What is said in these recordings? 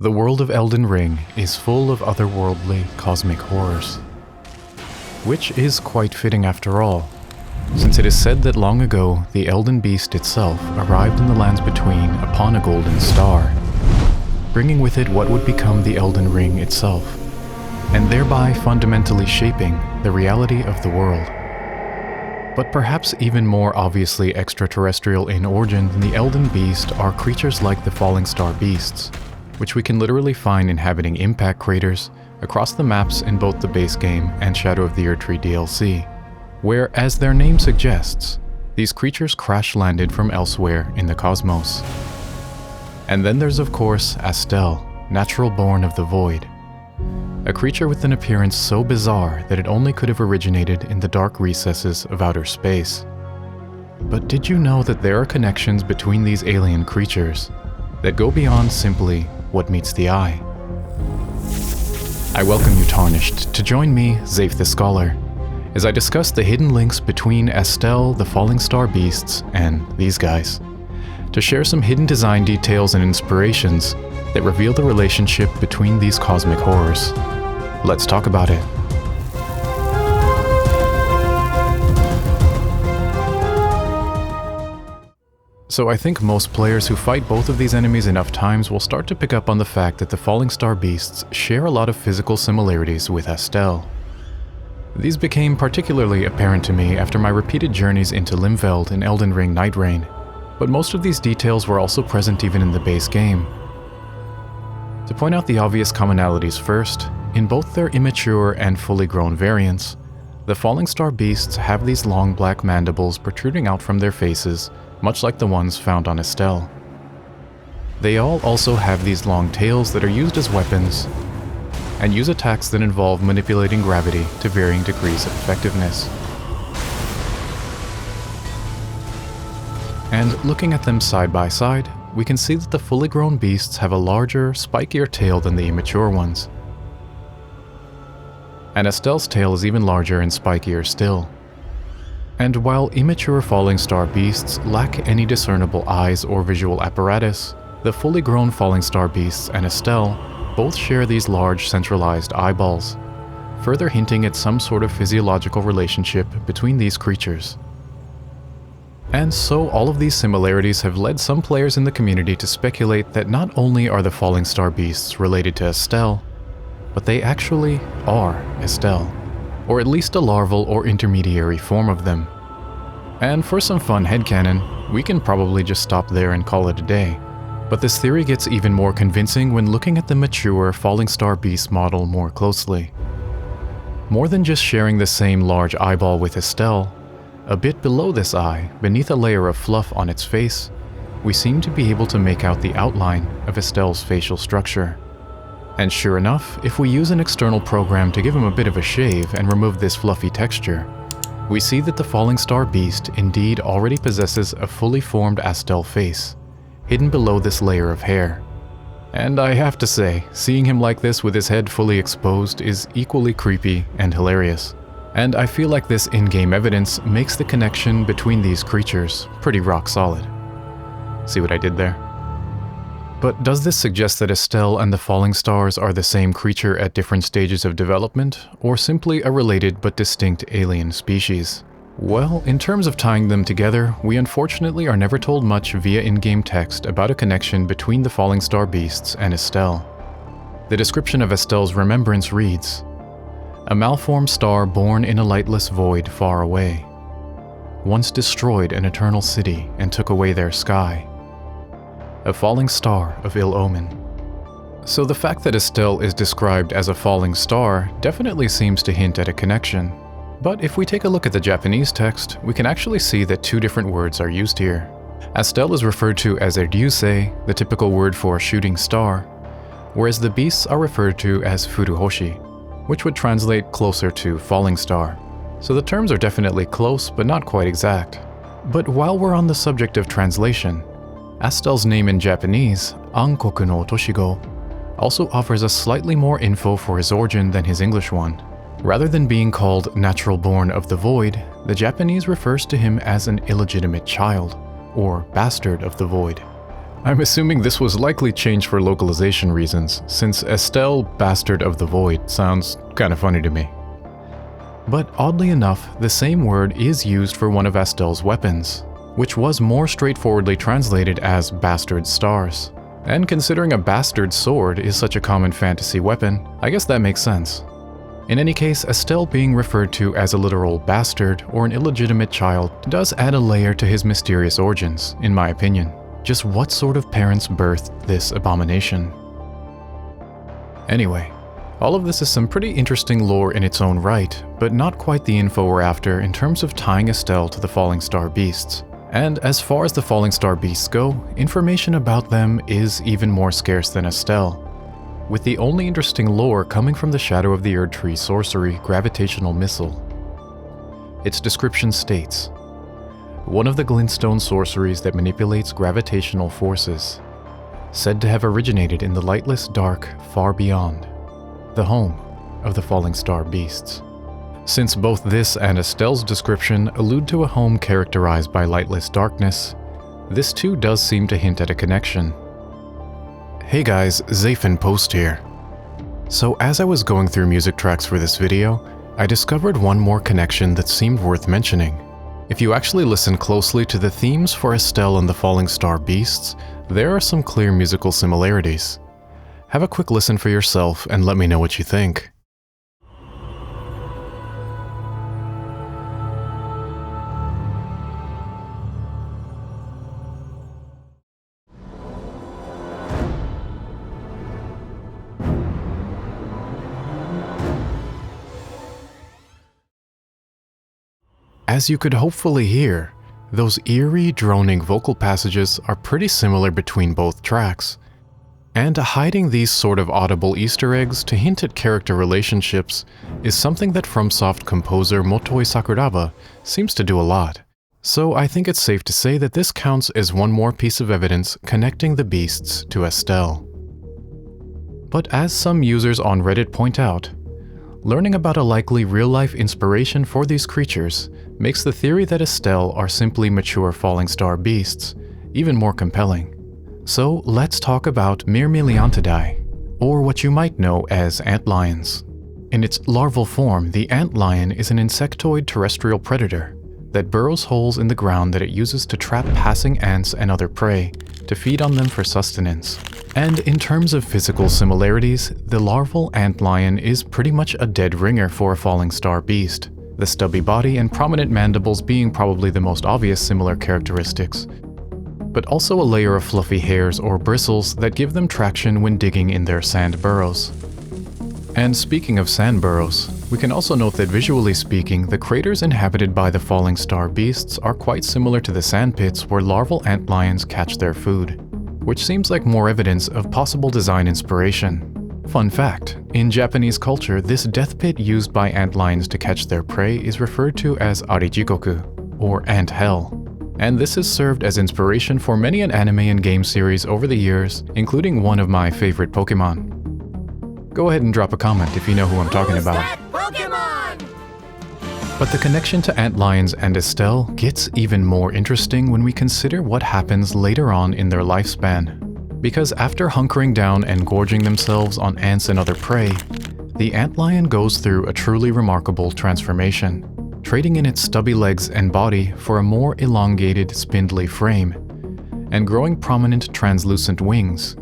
The world of Elden Ring is full of otherworldly cosmic horrors. Which is quite fitting after all, since it is said that long ago the Elden Beast itself arrived in the lands between upon a golden star, bringing with it what would become the Elden Ring itself, and thereby fundamentally shaping the reality of the world. But perhaps even more obviously extraterrestrial in origin than the Elden Beast are creatures like the Fallingstar Beasts, which we can literally find inhabiting impact craters across the maps in both the base game and Shadow of the Erdtree DLC, where, as their name suggests, these creatures crash-landed from elsewhere in the cosmos. And then there's of course Astel, natural born of the void, a creature with an appearance so bizarre that it only could have originated in the dark recesses of outer space. But did you know that there are connections between these alien creatures that go beyond simply what meets the eye? I welcome you, Tarnished, to join me, Zayf the Scholar, as I discuss the hidden links between Astel, the Fallingstar Beasts, and these guys, to share some hidden design details and inspirations that reveal the relationship between these cosmic horrors. Let's talk about it. So I think most players who fight both of these enemies enough times will start to pick up on the fact that the Fallingstar Beasts share a lot of physical similarities with Astel. These became particularly apparent to me after my repeated journeys into Limfeld in Elden Ring Nightreign, but most of these details were also present even in the base game. To point out the obvious commonalities first, in both their immature and fully grown variants, the Fallingstar Beasts have these long black mandibles protruding out from their faces, much like the ones found on Astel. They all also have these long tails that are used as weapons, and use attacks that involve manipulating gravity to varying degrees of effectiveness. And looking at them side by side, we can see that the fully grown beasts have a larger, spikier tail than the immature ones. And Astel's tail is even larger and spikier still. And while immature Fallingstar Beasts lack any discernible eyes or visual apparatus, the fully grown Fallingstar Beasts and Astel both share these large centralized eyeballs, further hinting at some sort of physiological relationship between these creatures. And so all of these similarities have led some players in the community to speculate that not only are the Fallingstar Beasts related to Astel, but they actually are Astel, or at least a larval or intermediary form of them. And for some fun headcanon, we can probably just stop there and call it a day. But this theory gets even more convincing when looking at the mature Fallingstar Beast model more closely. More than just sharing the same large eyeball with Astel, a bit below this eye, beneath a layer of fluff on its face, we seem to be able to make out the outline of Astel's facial structure. And sure enough, if we use an external program to give him a bit of a shave and remove this fluffy texture, we see that the Fallingstar Beast indeed already possesses a fully formed Astel face, hidden below this layer of hair. And I have to say, seeing him like this with his head fully exposed is equally creepy and hilarious. And I feel like this in-game evidence makes the connection between these creatures pretty rock solid. See what I did there? But does this suggest that Astel and the Fallingstars are the same creature at different stages of development, or simply a related but distinct alien species? Well, in terms of tying them together, we unfortunately are never told much via in-game text about a connection between the Fallingstar Beasts and Astel. The description of Astel's remembrance reads, "A malformed star born in a lightless void far away. Once destroyed an eternal city and took away their sky. A falling star of ill omen." So the fact that Astel is described as a falling star definitely seems to hint at a connection. But if we take a look at the Japanese text, we can actually see that two different words are used here. Astel is referred to as Erdyusei, the typical word for shooting star, whereas the beasts are referred to as Furuhoshi, which would translate closer to falling star. So the terms are definitely close, but not quite exact. But while we're on the subject of translation, Astel's name in Japanese, Ankoku no Toshigo, also offers us slightly more info for his origin than his English one. Rather than being called natural born of the void, the Japanese refers to him as an illegitimate child, or bastard of the void, I'm assuming this was likely changed for localization reasons, since Astel, Bastard of the Void, sounds kinda funny to me. But oddly enough, the same word is used for one of Astel's weapons, which was more straightforwardly translated as Bastard Stars. And considering a bastard sword is such a common fantasy weapon, I guess that makes sense. In any case, Astel being referred to as a literal bastard or an illegitimate child does add a layer to his mysterious origins, in my opinion. Just what sort of parents birthed this abomination? Anyway, all of this is some pretty interesting lore in its own right, but not quite the info we're after in terms of tying Astel to the Fallingstar Beasts. And as far as the Fallingstar Beasts go, information about them is even more scarce than Astel, with the only interesting lore coming from the Shadow of the Erdtree sorcery Gravitational Missile. Its description states, one of the glintstone sorceries that manipulates gravitational forces, said to have originated in the lightless dark far beyond, the home of the Fallingstar Beasts. Since both this and Astel's description allude to a home characterized by lightless darkness, this too does seem to hint at a connection. Hey guys, Zayf in Post here. So as I was going through music tracks for this video, I discovered one more connection that seemed worth mentioning. If you actually listen closely to the themes for Astel and the Fallingstar Beasts, there are some clear musical similarities. Have a quick listen for yourself and let me know what you think. As you could hopefully hear, those eerie, droning vocal passages are pretty similar between both tracks. And hiding these sort of audible Easter eggs to hint at character relationships is something that FromSoft composer Motoi Sakuraba seems to do a lot. So I think it's safe to say that this counts as one more piece of evidence connecting the beasts to Astel. But as some users on Reddit point out, learning about a likely real-life inspiration for these creatures makes the theory that Astel are simply mature Fallingstar Beasts even more compelling. So let's talk about Myrmeleontidae, or what you might know as antlions. In its larval form, the antlion is an insectoid terrestrial predator that burrows holes in the ground that it uses to trap passing ants and other prey to feed on them for sustenance. And in terms of physical similarities, the larval antlion is pretty much a dead ringer for a Fallingstar Beast, the stubby body and prominent mandibles being probably the most obvious similar characteristics, but also a layer of fluffy hairs or bristles that give them traction when digging in their sand burrows. And speaking of sand burrows, we can also note that visually speaking, the craters inhabited by the Fallingstar Beasts are quite similar to the sand pits where larval antlions catch their food, which seems like more evidence of possible design inspiration. Fun fact, in Japanese culture, this death pit used by antlions to catch their prey is referred to as Arijikoku, or ant hell. And this has served as inspiration for many an anime and game series over the years, including one of my favorite Pokemon. Go ahead and drop a comment if you know who I'm talking about. But the connection to antlions and Astel gets even more interesting when we consider what happens later on in their lifespan. Because after hunkering down and gorging themselves on ants and other prey, the antlion goes through a truly remarkable transformation, trading in its stubby legs and body for a more elongated, spindly frame, and growing prominent translucent wings,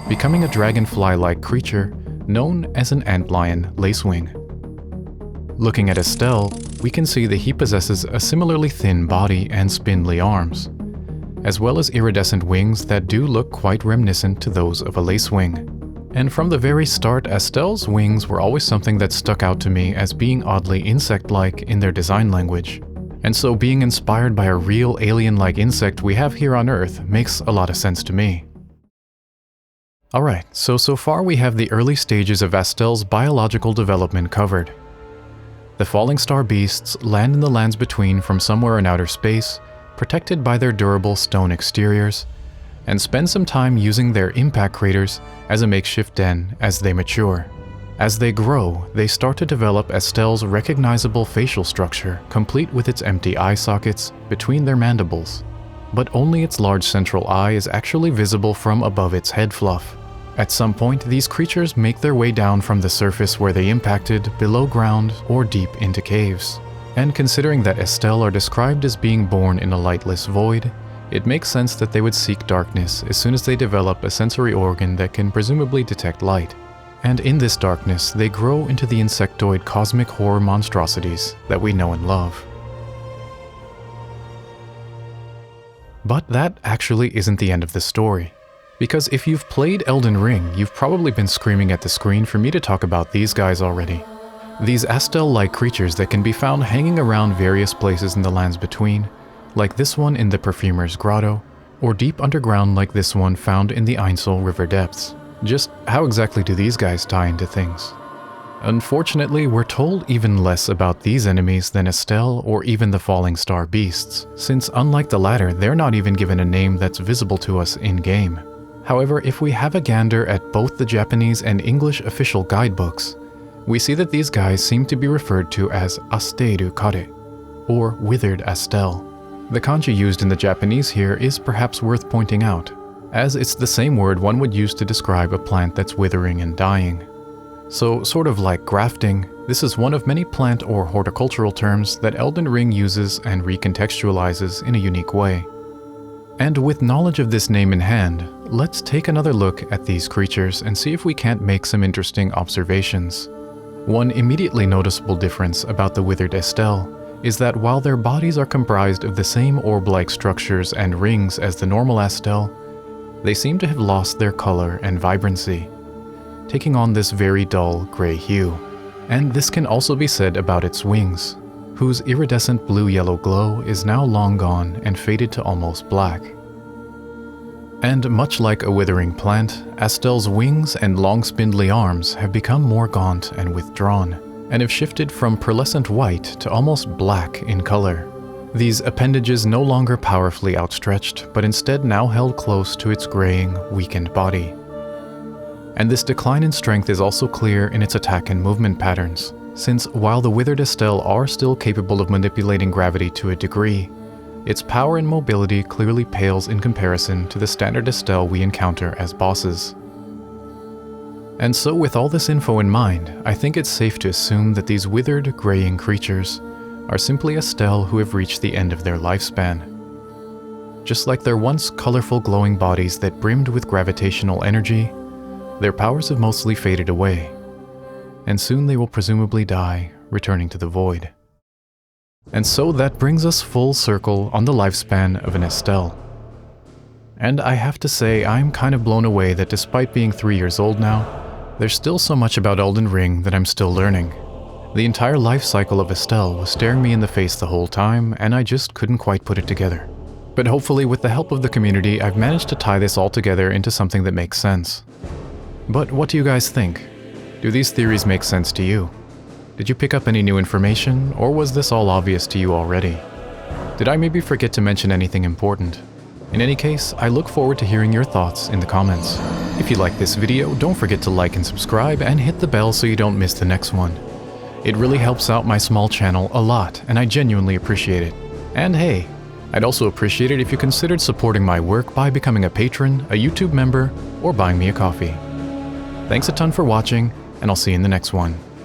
becoming a dragonfly-like creature known as an antlion lacewing. Looking at Astel, we can see that he possesses a similarly thin body and spindly arms, as well as iridescent wings that do look quite reminiscent to those of a lacewing. And from the very start, Astel's wings were always something that stuck out to me as being oddly insect-like in their design language. And so being inspired by a real alien-like insect we have here on Earth makes a lot of sense to me. Alright, so far we have the early stages of Astel's biological development covered. The Fallingstar Beasts land in the lands between from somewhere in outer space, protected by their durable stone exteriors, and spend some time using their impact craters as a makeshift den as they mature. As they grow, they start to develop Astel's recognizable facial structure, complete with its empty eye sockets between their mandibles. but only its large central eye is actually visible from above its head fluff. At some point, these creatures make their way down from the surface where they impacted, below ground, or deep into caves. And considering that Astel are described as being born in a lightless void, it makes sense that they would seek darkness as soon as they develop a sensory organ that can presumably detect light. And in this darkness, they grow into the insectoid cosmic horror monstrosities that we know and love. But that actually isn't the end of the story. Because if you've played Elden Ring, you've probably been screaming at the screen for me to talk about these guys already. These Astel-like creatures that can be found hanging around various places in the lands between, like this one in the Perfumer's Grotto, or deep underground like this one found in the Ainsel River depths. Just how exactly do these guys tie into things? Unfortunately, we're told even less about these enemies than Astel or even the Fallingstar Beasts, since unlike the latter, they're not even given a name that's visible to us in-game. However, if we have a gander at both the Japanese and English official guidebooks, we see that these guys seem to be referred to as Asteru Kare, or withered Astel. The kanji used in the Japanese here is perhaps worth pointing out, as it's the same word one would use to describe a plant that's withering and dying. So, sort of like grafting, this is one of many plant or horticultural terms that Elden Ring uses and recontextualizes in a unique way. And with knowledge of this name in hand, let's take another look at these creatures and see if we can't make some interesting observations. One immediately noticeable difference about the withered Astel is that while their bodies are comprised of the same orb-like structures and rings as the normal Astel, they seem to have lost their color and vibrancy, taking on this very dull gray hue. And this can also be said about its wings, whose iridescent blue-yellow glow is now long gone and faded to almost black. And much like a withering plant, Astel's wings and long spindly arms have become more gaunt and withdrawn, and have shifted from pearlescent white to almost black in color. These appendages no longer powerfully outstretched, but instead now held close to its graying, weakened body. And this decline in strength is also clear in its attack and movement patterns, since while the withered Astel are still capable of manipulating gravity to a degree, its power and mobility clearly pales in comparison to the standard Astel we encounter as bosses. And so with all this info in mind, I think it's safe to assume that these withered, graying creatures are simply Astel who have reached the end of their lifespan. Just like their once colorful glowing bodies that brimmed with gravitational energy, their powers have mostly faded away, and soon they will presumably die, returning to the void. And so that brings us full circle on the lifespan of an Astel. And I have to say, I'm kind of blown away that despite being 3 years old now, there's still so much about Elden Ring that I'm still learning. The entire life cycle of Astel was staring me in the face the whole time, and I just couldn't quite put it together. But hopefully with the help of the community, I've managed to tie this all together into something that makes sense. But what do you guys think? Do these theories make sense to you? Did you pick up any new information, or was this all obvious to you already? Did I maybe forget to mention anything important? In any case, I look forward to hearing your thoughts in the comments. If you like this video, don't forget to like and subscribe and hit the bell so you don't miss the next one. It really helps out my small channel a lot, and I genuinely appreciate it. And hey, I'd also appreciate it if you considered supporting my work by becoming a patron, a YouTube member, or buying me a coffee. Thanks a ton for watching, and I'll see you in the next one.